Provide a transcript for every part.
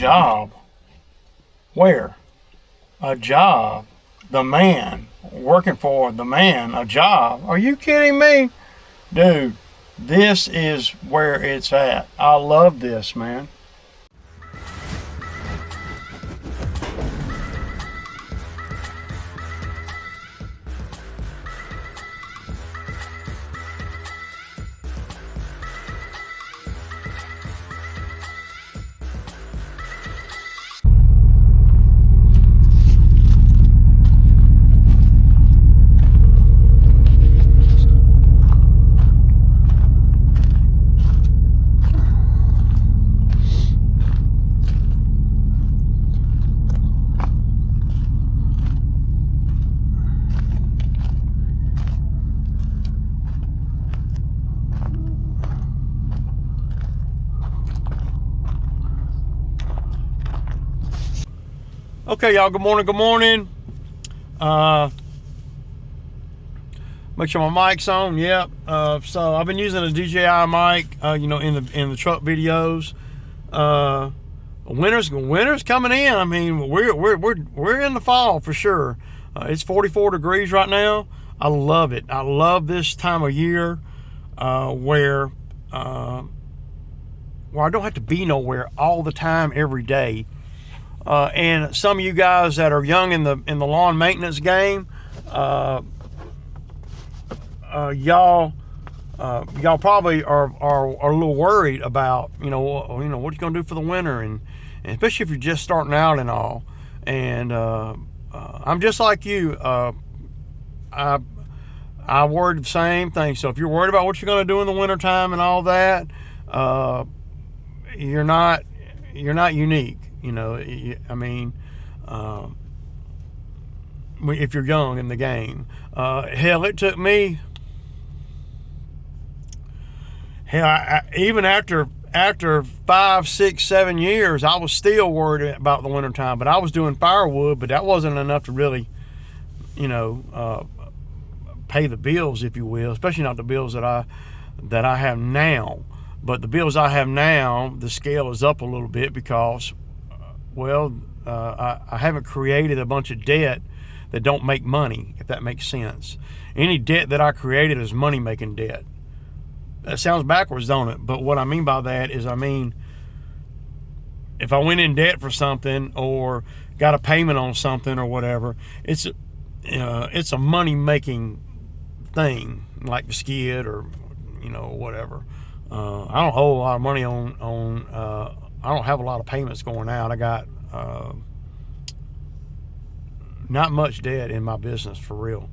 Job? Where? A job? The man? Working for the man? A job? Are you kidding me? Dude, this is where it's at. I love this, man. Okay, y'all, good morning, good morning. Make sure my mic's on. Yep. So I've been using a DJI mic, in the truck videos. Winter's coming in. I mean, we're in the fall for sure. It's 44 degrees right now. I love it. I love this time of year, where I don't have to be nowhere all the time every day. And some of you guys that are young in the lawn maintenance game, y'all probably are a little worried about what you're gonna do for the winter, and especially if you're just starting out and all. And I'm just like you. I worried the same thing. So if you're worried about what you're gonna do in the wintertime and all that, you're not unique. I mean, if you're young in the game, hell, it took me, even after 5, 6, 7 years, I was still worried about the wintertime. But I was doing firewood, but that wasn't enough to really, pay the bills, if you will, especially not the bills that I have now. But the bills I have now, the scale is up a little bit because, I haven't created a bunch of debt that don't make money, if that makes sense. Any debt that I created is money-making debt. That sounds backwards, don't it? But what I mean by that is, if I went in debt for something or got a payment on something or whatever, it's a money-making thing, like the skid or whatever. I don't owe a lot of money on I don't have a lot of payments going out. I got not much debt in my business, for real.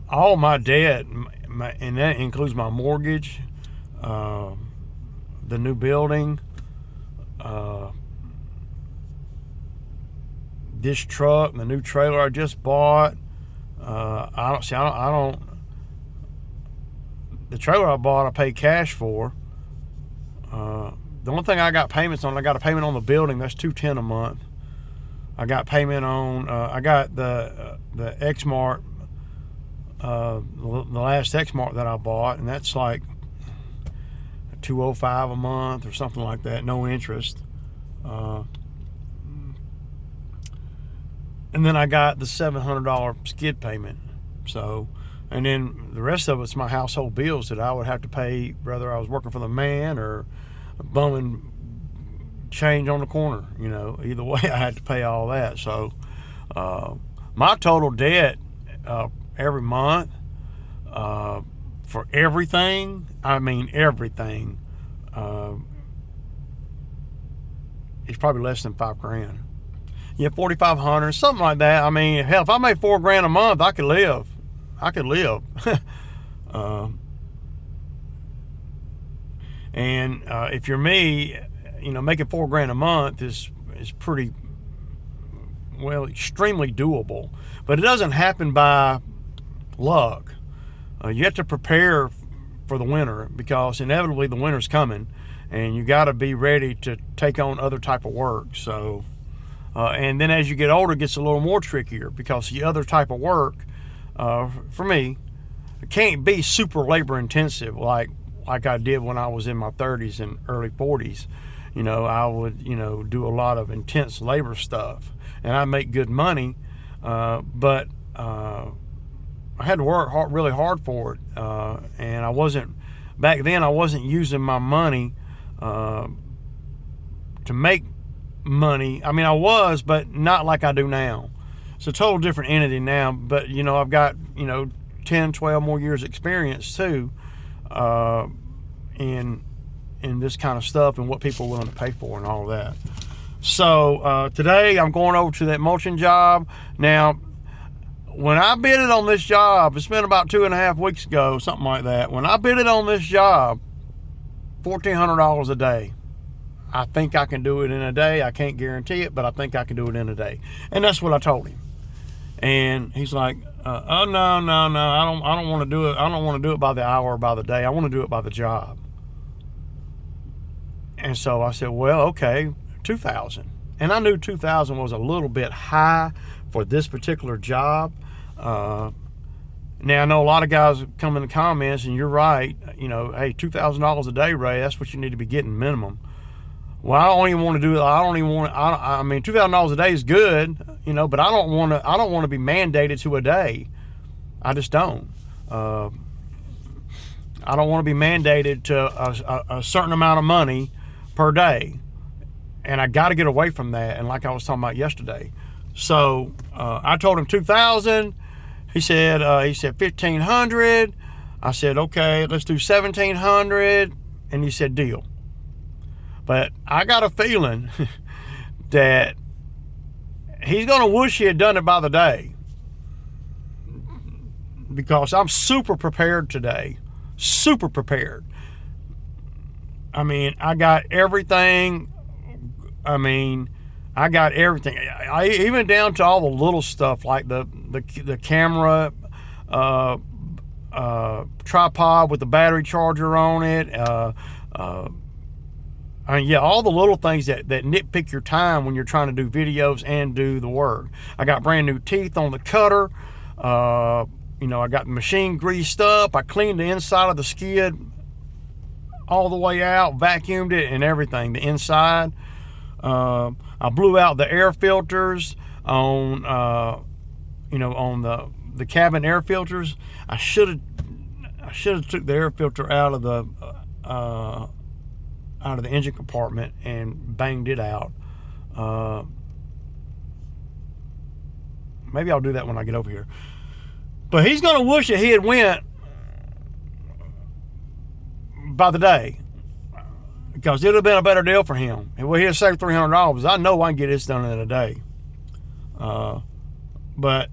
All my debt, and that includes my mortgage, the new building, this truck, the new trailer I just bought. The trailer I bought, I paid cash for. The only thing I got payments on, I got a payment on the building. That's $210 a month. I got payment on. I got the Xmart, the last Xmart that I bought, and that's like $205 a month or something like that, no interest. And then I got the $700 skid payment. So. And then the rest of it's my household bills that I would have to pay, whether I was working for the man or bumming change on the corner. Either way, I had to pay all that. So my total debt every month for everything, everything, is probably less than $5,000. Yeah, $4,500, something like that. Hell, if I made $4,000 a month, I could live. And if you're me, making $4,000 a month is pretty, extremely doable. But it doesn't happen by luck. You have to prepare for the winter, because inevitably the winter's coming, and you got to be ready to take on other type of work. So, and then as you get older, it gets a little more trickier, because the other type of work, for me, it can't be super labor intensive like like I did when I was in my 30s and early 40s. You know, I would, you know, do a lot of intense labor stuff, and I make good money, but I had to work really hard for it, and I wasn't, back then I wasn't using my money to make money. I mean, I was, but not like I do now. It's a total different entity now, but, you know, I've got, you know, 10, 12 more years experience too, in this kind of stuff and what people are willing to pay for and all of that. So today I'm going over to that mulching job. Now, when I bid it on this job, it's been about 2.5 weeks ago, something like that. When I bid it on this job, $1,400 a day. I think I can do it in a day. I can't guarantee it, but I think I can do it in a day. And that's what I told him. And he's like, oh, no, I don't want to do it. I don't want to do it by the hour or by the day. I want to do it by the job. And so I said, well, okay, 2,000. And I knew 2,000 was a little bit high for this particular job. Now, I know a lot of guys come in the comments, and you're right. You know, hey, $2,000 a day, Ray, that's what you need to be getting minimum. Well, I don't even want to do it. I mean, $2,000 a day is good, you know, but I don't want to be mandated to a day. I just don't. I don't want to be mandated to a certain amount of money per day, and I got to get away from that. And like I was talking about yesterday, so I told him 2,000. He said 1,500. I said, okay, let's do 1,700, and he said deal. But I got a feeling that he's gonna wish he had done it by the day, because I'm super prepared today, super prepared. I mean, I got everything. I even down to all the little stuff, like the camera, tripod with the battery charger on it. Yeah, all the little things that nitpick your time when you're trying to do videos and do the work. I got brand new teeth on the cutter. You know, I got the machine greased up. I cleaned the inside of the skid all the way out, vacuumed it and everything, the inside. I blew out the air filters on, you know, on the cabin air filters. I should have took the air filter out of the engine compartment and banged it out. Maybe I'll do that when I get over here. But he's gonna wish that he had went by the day, because it would have been a better deal for him. Well, he'd saved $300. I know I can get this done in a day. But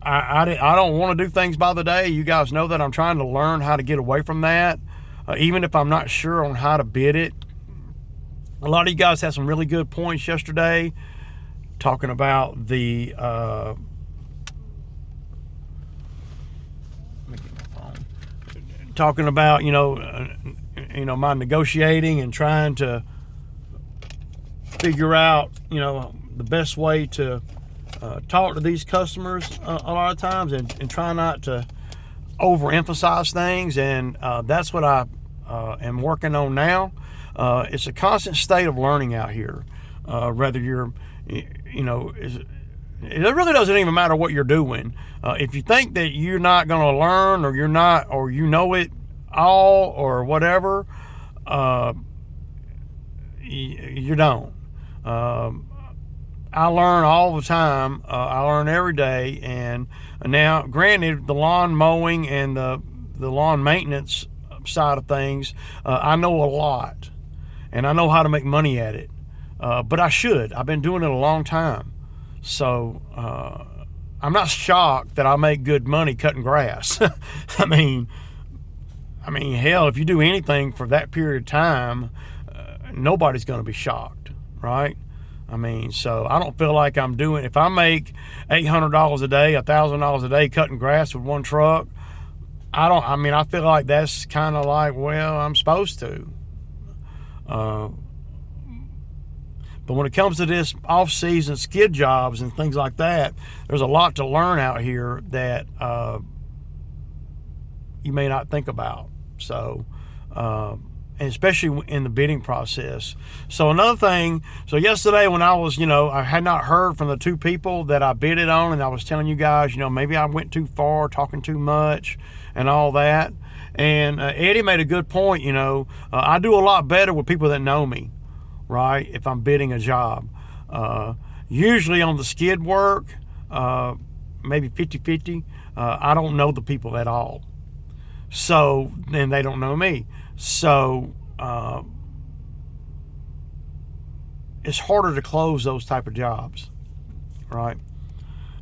I don't want to do things by the day. You guys know that I'm trying to learn how to get away from that, even if I'm not sure on how to bid it. A lot of you guys had some really good points yesterday talking about the talking about, you know, my negotiating and trying to figure out, you know, the best way to talk to these customers a lot of times, and try not to overemphasize things. And that's what I am working on now. It's a constant state of learning out here. Whether you're, you know, it really doesn't even matter what you're doing. If you think that you're not going to learn, or you're not, or you know it all, or whatever, you don't. I learn all the time. I learn every day. And now, granted, the lawn mowing and the lawn maintenance side of things, I know a lot, and I know how to make money at it. But I should. I've been doing it a long time. So I'm not shocked that I make good money cutting grass. I mean, hell, if you do anything for that period of time, nobody's going to be shocked, right? I mean, so I don't feel like I'm doing, if I make $800 a day, $1,000 a day cutting grass with one truck, I feel like that's kind of like, well, I'm supposed to. But when it comes to this off-season skid jobs and things like that, there's a lot to learn out here that you may not think about. So, and especially in the bidding process. So another thing, so yesterday when I was, I had not heard from the two people that I bidded on, and I was telling you guys, maybe I went too far, talking too much and all that. And Eddie made a good point. I do a lot better with people that know me, right? If I'm bidding a job. Usually on the skid work, maybe 50-50, I don't know the people at all. So, and they don't know me. So, it's harder to close those type of jobs, right?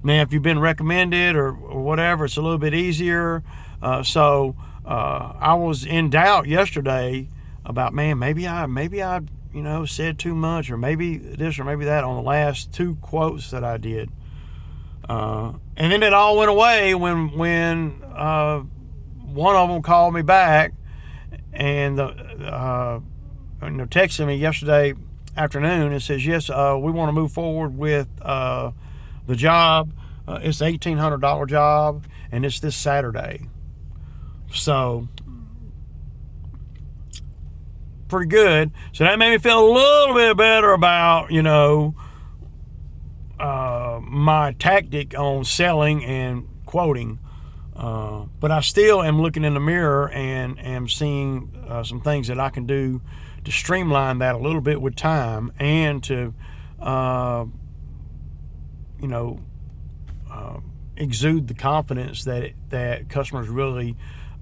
Now, if you've been recommended or whatever, it's a little bit easier. So, I was in doubt yesterday about, man, maybe I said too much, or maybe this or maybe that on the last 2 quotes that I did. And then it all went away when one of them called me back and texted me yesterday afternoon and says, yes, we want to move forward with the job. It's an $1,800 job, and it's this Saturday. So, pretty good. So that made me feel a little bit better about, my tactic on selling and quoting. But I still am looking in the mirror and am seeing some things that I can do to streamline that a little bit with time, and to, exude the confidence that customers really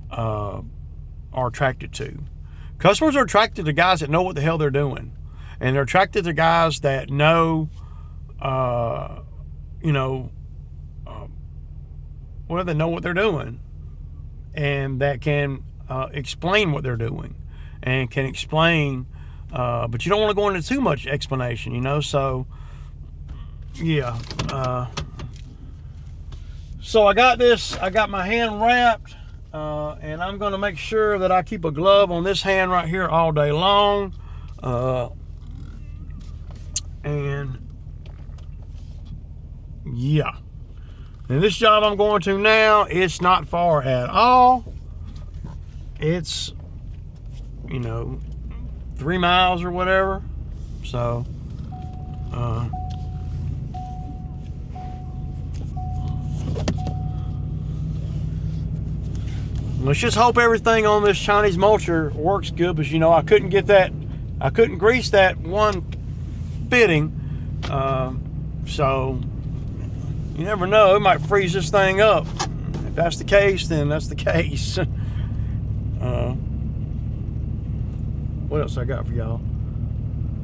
are attracted to. Customers are attracted to guys that know what the hell they're doing, and they're attracted to guys that know, they know what they're doing, and that can explain what they're doing, and can explain, but you don't want to go into too much explanation, so yeah. So I got my hand wrapped, and I'm going to make sure that I keep a glove on this hand right here all day long, and yeah. And this job I'm going to now, it's not far at all. It's, 3 miles or whatever. So, let's just hope everything on this Chinese mulcher works good, because I couldn't grease that one fitting. So you never know, it might freeze this thing up. If that's the case, then that's the case. What else I got for y'all?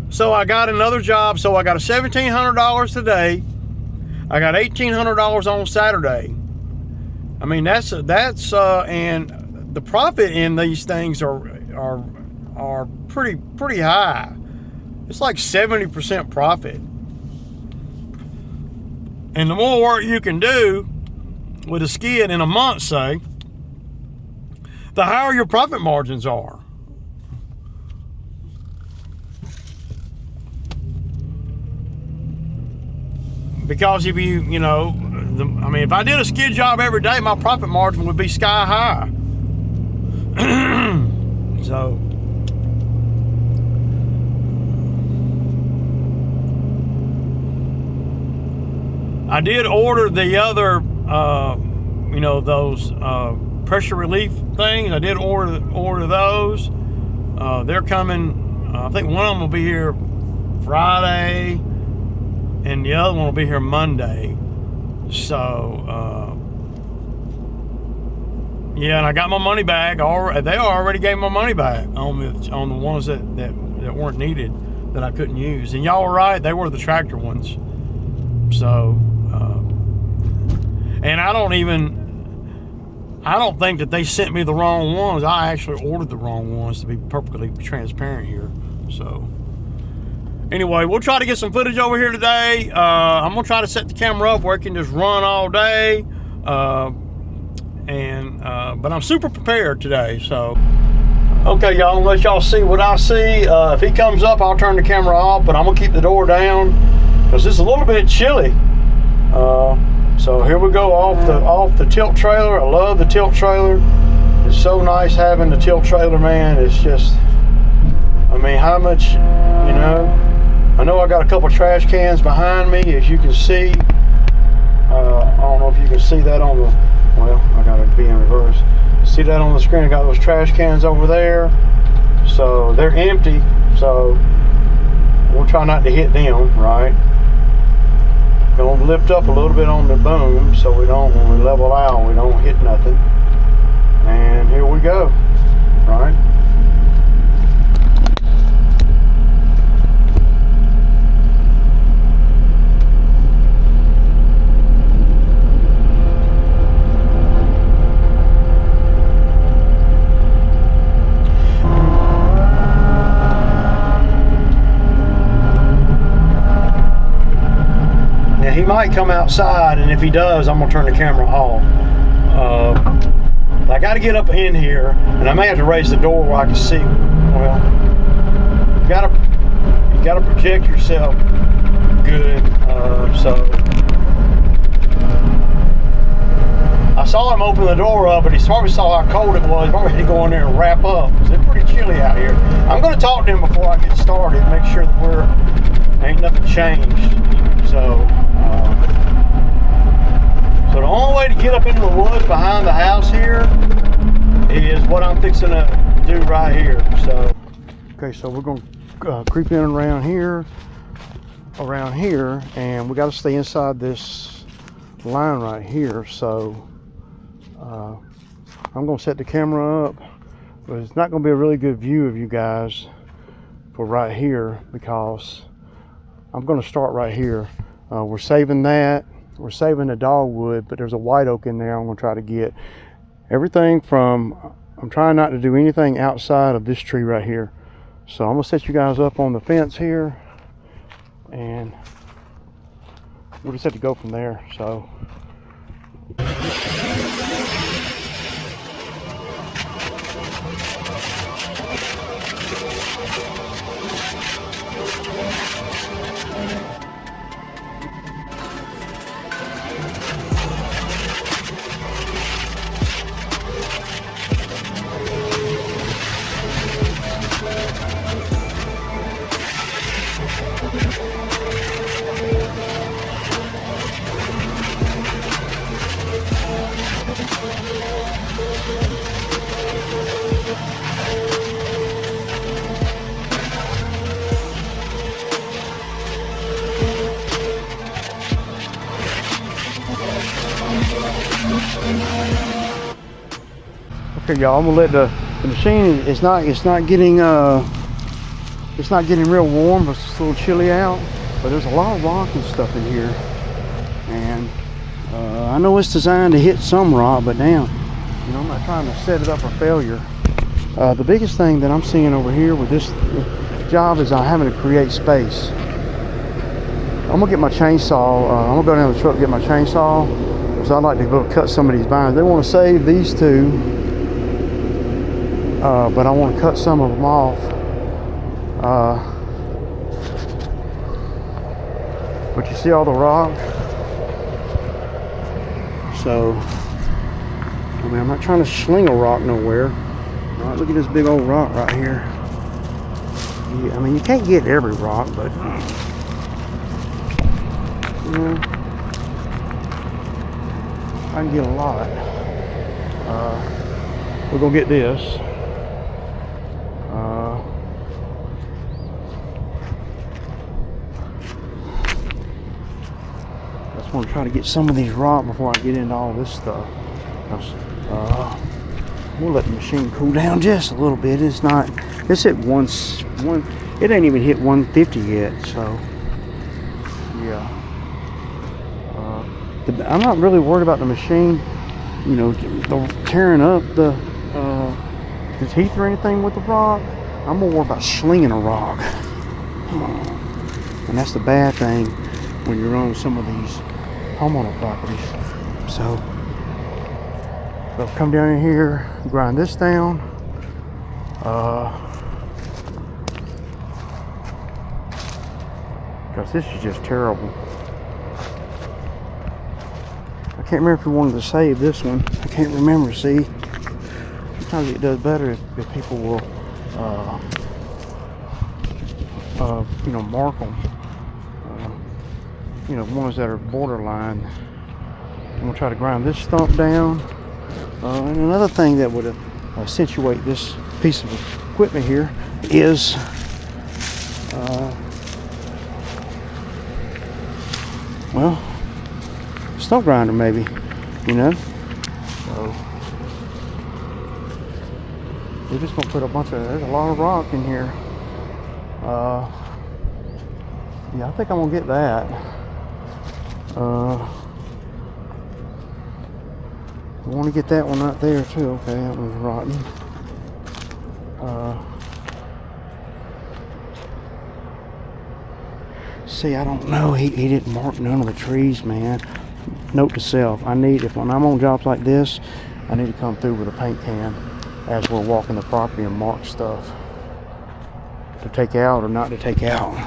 So I got another job. So I got a $1,700 today. I got $1,800 on Saturday. I mean, that's and the profit in these things are pretty high. It's like 70% profit. And the more work you can do with a skid in a month, say, the higher your profit margins are. Because if if I did a skid job every day, my profit margin would be sky high. So, I did order the other, those pressure relief things. I did order those. They're coming. I think one of them will be here Friday, and the other one will be here Monday. So, yeah, and I got my money back. They already gave my money back on the ones that weren't needed, that I couldn't use. And y'all were right; they were the tractor ones. So, and I don't think that they sent me the wrong ones. I actually ordered the wrong ones, to be perfectly transparent here. So, anyway, we'll try to get some footage over here today. I'm gonna try to set the camera up where it can just run all day. But I'm super prepared today. So, okay, y'all, let y'all see what I see. If he comes up, I'll turn the camera off, but I'm gonna keep the door down because it's a little bit chilly. So here we go off the tilt trailer. I love the tilt trailer. it's so nice having the tilt trailer, man. It's just, I mean, how much, you know, I know I got a couple trash cans behind me, as you can see. I don't know if you can see that on the, well, I gotta be in reverse. See that on the screen? I got those trash cans over there. So they're empty, so we'll try not to hit them, right? Gonna lift up a little bit on the boom so we don't, when we level out, we don't hit nothing. And here we go, right? He might come outside, and if he does, I'm gonna turn the camera off. I got to get up in here, and I may have to raise the door where I can see. Well, you gotta project yourself good. I saw him open the door up, but he probably saw how cold it was. He probably had to go in there and wrap up. It's pretty chilly out here. I'm gonna talk to him before I get started, make sure that ain't nothing changed. So the only way to get up into the woods behind the house here is what I'm fixing to do right here. So, okay, so we're gonna creep in around here, and we got to stay inside this line right here. So I'm gonna set the camera up, but it's not gonna be a really good view of you guys for right here because I'm gonna start right here. We're saving that. We're saving the dogwood, but there's a white oak in there. I'm gonna try to get everything from, I'm trying not to do anything outside of this tree right here. So I'm gonna set you guys up on the fence here, and we'll just have to go from there. So. Okay, y'all, I'm gonna let the machine. It's not getting real warm, but it's a little chilly out. But there's a lot of rock and stuff in here, and I know it's designed to hit some rock, but damn, you know, I'm not trying to set it up for failure. The biggest thing that I'm seeing over here with this job is I'm having to create space. I'm gonna get my chainsaw. I'm gonna go down to the truck and get my chainsaw, because I'd like to go cut some of these vines. They want to save these two, but I want to cut some of them off. But you see all the rock? So, I mean, I'm not trying to sling a rock nowhere. All right, look at this big old rock right here. I mean, you can't get every rock, but you know, I can get a lot. We're gonna get this. I just want to try to get some of these rock before I get into all this stuff. We'll let the machine cool down just a little bit. It's at one. It ain't even hit 150 yet. So yeah. I'm not really worried about the machine, you know, tearing up the teeth or anything with the rock. I'm more worried about slinging a rock, and that's the bad thing when you're on some of these homeowner properties. So I'll come down in here, grind this down. Because this is just terrible. I can't remember if we wanted to save this one. I can't remember, see? sometimes it does better if people will, you know, mark them. You know, ones that are borderline. I'm gonna try to grind this stump down. And another thing that would accentuate this piece of equipment here is well, stump grinder maybe, you know. So we're just gonna put a bunch of, there's a lot of rock in here. Yeah, I think I'm gonna get that. I want to get that one right there too. Okay, that one's rotten. See, I don't know. He didn't mark none of the trees, man. Note to self: I need, if when I'm on jobs like this, I need to come through with a paint can as we're walking the property and mark stuff to take out or not to take out.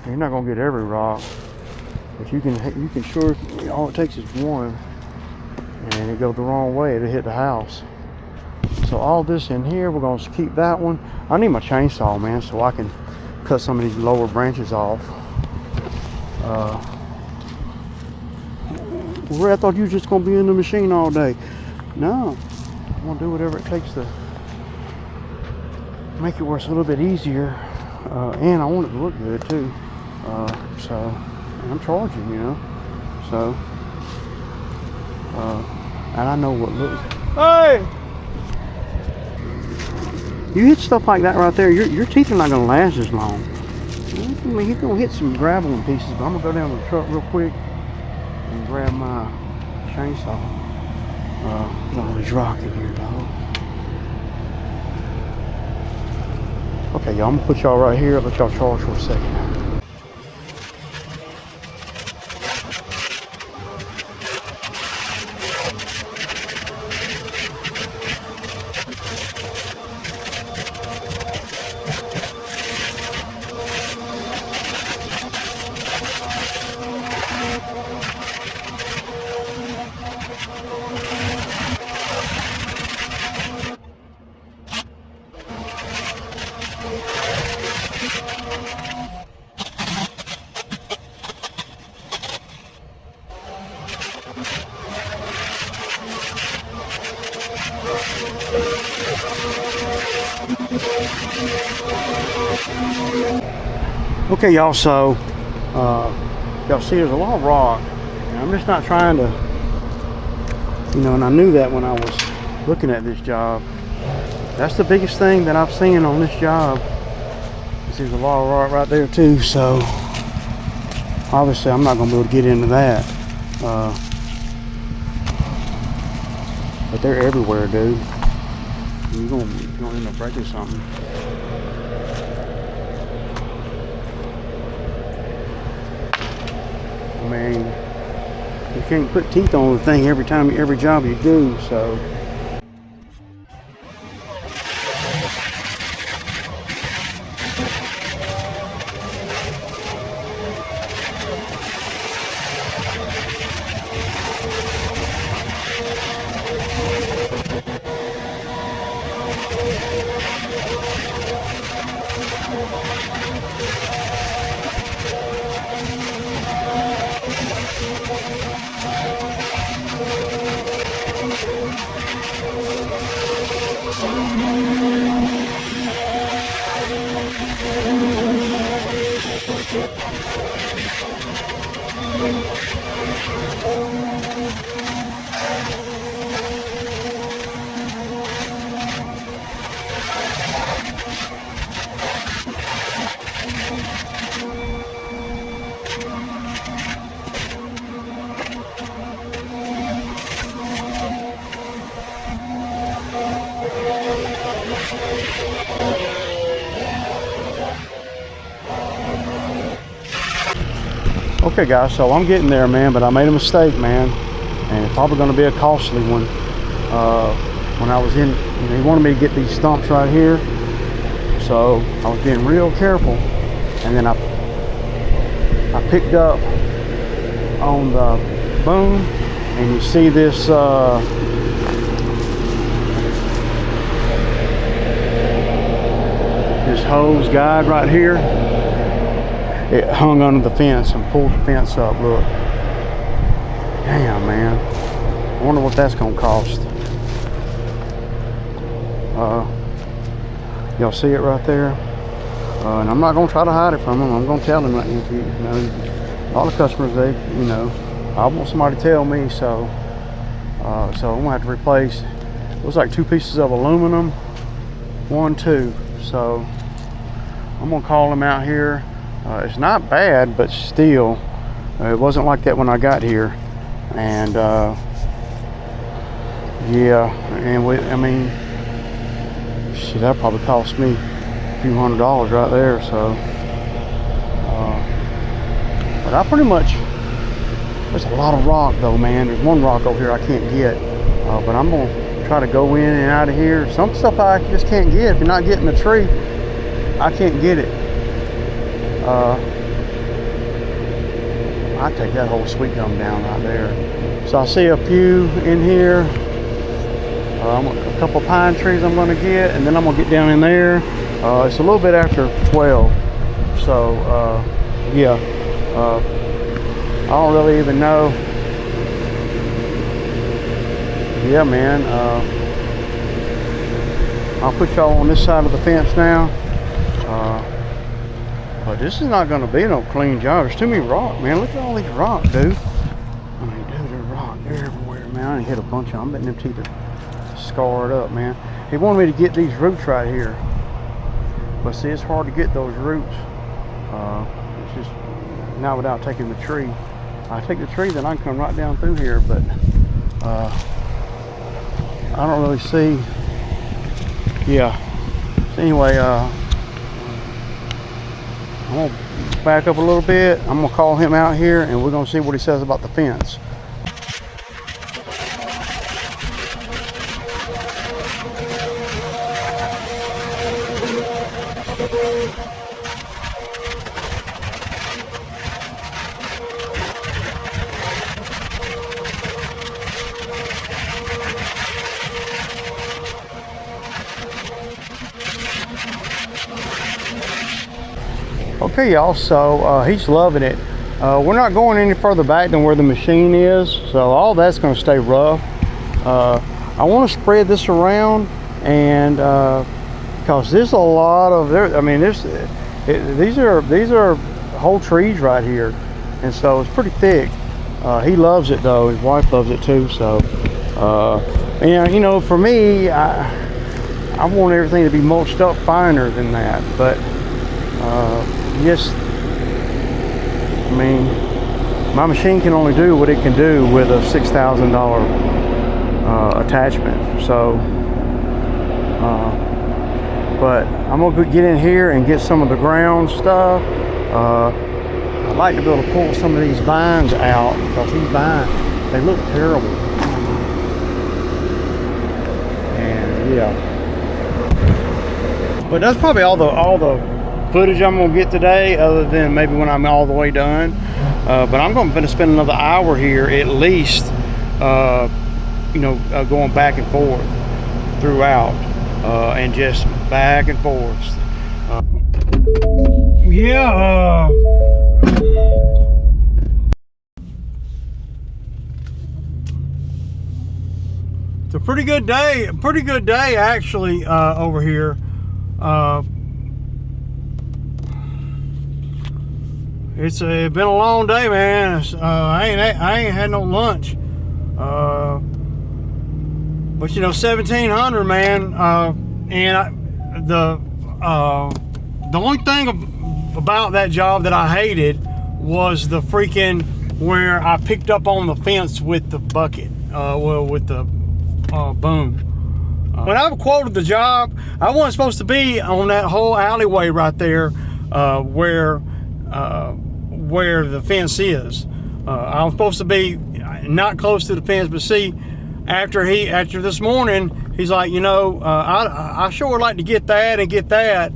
You're not gonna get every rock, but you can sure. All it takes is one, and it goes the wrong way, it'll hit the house. So all this in here, we're gonna keep that one. I need my chainsaw, man, so I can cut some of these lower branches off. Ray, I thought you were just gonna be in the machine all day. No, I'm gonna do whatever it takes to make it where it's a little bit easier, and I want it to look good too. So I'm charging, you know. So, and I know what looks. Hey, you hit stuff like that right there, your teeth are not gonna last as long. I mean, you're gonna hit some gravel in pieces, but I'm gonna go down to the truck real quick and grab my chainsaw. Got all these rock in here, dog. Okay, y'all, I'm gonna put y'all right here. I'll let y'all charge for a second. Okay, y'all, so y'all see there's a lot of rock, and I'm just not trying to, you know, and I knew that when I was looking at this job. That's the biggest thing that I've seen on this job. There's a lot of rock right there too, so obviously I'm not gonna be able to get into that, but they're everywhere, dude. You're gonna end up breaking something. I mean, you can't put teeth on the thing every job you do, so. Okay guys, so I'm getting there, man, but I made a mistake, man, and it's probably going to be a costly one. When I was in, you know, he wanted me to get these stumps right here, so I was being real careful, and then I I picked up on the boom, and you see this this hose guide right here. It hung under the fence and pulled the fence up. Look, damn, man. I wonder what that's gonna cost. Y'all see it right there? And I'm not gonna try to hide it from them. I'm gonna tell them that, if you know, a lot of customers, they, you know, I want somebody to tell me. So so I'm gonna have to replace, it looks like 2 pieces of aluminum, 1, 2. So I'm gonna call them out here. It's not bad, but still, it wasn't like that when I got here. And yeah, and I mean, shit, that probably cost me a few $100s right there. So but I pretty much, there's a lot of rock though, man. There's one rock over here I can't get, but I'm gonna try to go in and out of here. Some stuff I just can't get. If you're not getting the tree, I can't get it. I take that whole sweet gum down right there. So I see a few in here. A couple pine trees I'm going to get, and then I'm going to get down in there. It's a little bit after 12, so yeah. I don't really even know. Yeah, man. I'll put y'all on this side of the fence now. But this is not going to be no clean job. There's too many rock, man. Look at all these rock, dude. I mean, dude, there's rock everywhere, man. I done hit a bunch of them. I'm betting them teeth are scarred up, man. He wanted me to get these roots right here, but see, it's hard to get those roots. It's just not without taking the tree. I take the tree, then I can come right down through here, but I don't really see. Yeah. So anyway, I'm gonna back up a little bit. I'm gonna call him out here, and we're gonna see what he says about the fence. Okay, y'all, so he's loving it. We're not going any further back than where the machine is, so all that's going to stay rough. I want to spread this around, and because there's a lot of I mean, these are whole trees right here, and so it's pretty thick. He loves it though. His wife loves it too. So and you know, for me, I want everything to be mulched up finer than that, but just, I mean, my machine can only do what it can do with a $6,000 attachment. So but I'm gonna get in here and get some of the ground stuff. I'd like to be able to pull some of these vines out, because these vines, they look terrible. And yeah, but that's probably all the footage I'm gonna get today, other than maybe when I'm all the way done. But I'm gonna spend another hour here at least, you know, going back and forth throughout, and just back and forth. Yeah. It's a pretty good day actually, over here. It's been a long day, man. I ain't had no lunch, but you know, 1,700, man. And the only thing about that job that I hated was the freaking where I picked up on the fence with the bucket, well, with the boom. When I quoted the job, I wasn't supposed to be on that whole alleyway right there, where the fence is. I was supposed to be not close to the fence, but see, after this morning, he's like, you know, I sure would like to get that and get that.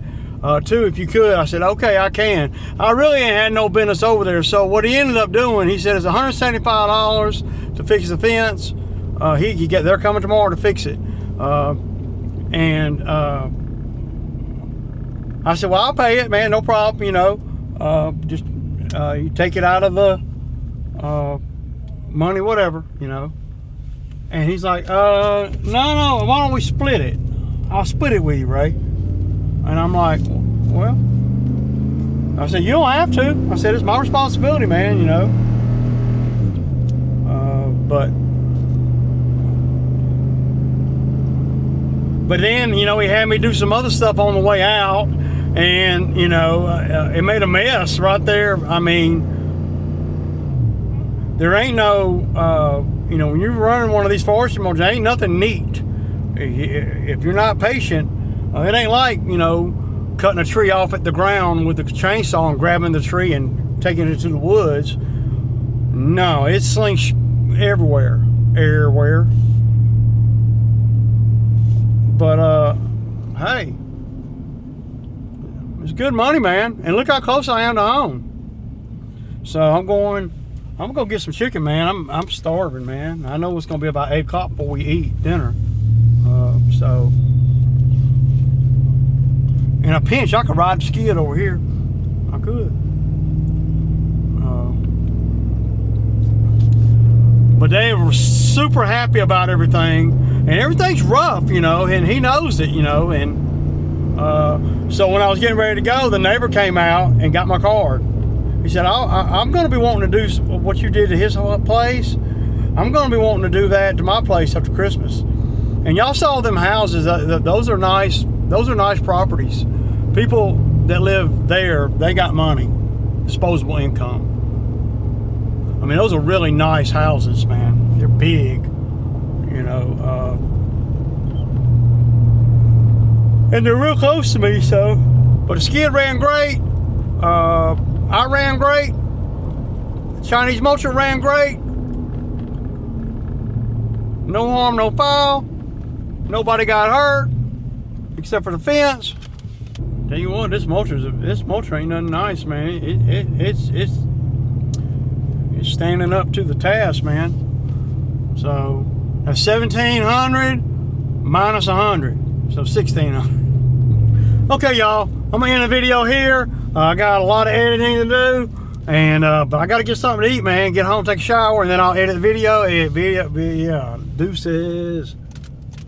too, if you could. I said, okay, I can. I really ain't had no business over there. So what he ended up doing, he said it's $175 to fix the fence. They're coming tomorrow to fix it. I said, well, I'll pay it, man, no problem, you know. Just you take it out of the money, whatever, you know. And he's like, no, why don't we split it? I'll split it with you, Ray. And I'm like, well, I said, you don't have to. I said, it's my responsibility, man, you know. But then, you know, he had me do some other stuff on the way out, and, you know, it made a mess right there. I mean, there ain't no, you know, when you're running one of these forestry motors, there ain't nothing neat. If you're not patient, it ain't like, you know, cutting a tree off at the ground with a chainsaw and grabbing the tree and taking it to the woods. No, it slinks everywhere. But hey, it's good money, man. And look how close I am to home. So I'm gonna go get some chicken, man. I'm starving, man. I know it's gonna be about 8 o'clock before we eat dinner. So in a pinch, I could ride the skid over here. I could. But they were super happy about everything, and everything's rough, you know, and he knows it, you know. And so when I was getting ready to go, the neighbor came out and got my card. He said, I'm going to be wanting to do what you did to his place. I'm going to be wanting to do that to my place after Christmas. And y'all saw them houses. Those are nice. Those are nice properties. People that live there, they got money, disposable income. I mean, those are really nice houses, man. They're big, you know. And they're real close to me, so. But the skid ran great. I ran great. The Chinese mulcher ran great. No harm, no foul. Nobody got hurt, except for the fence. Tell you what, this mulcher ain't nothing nice, man. It's standing up to the task, man. So that's 1,700 minus 100, so 1,600. Okay, y'all, I'm gonna end the video here. I got a lot of editing to do, and but I gotta get something to eat, man. Get home, take a shower, and then I'll edit the video. Yeah, deuces.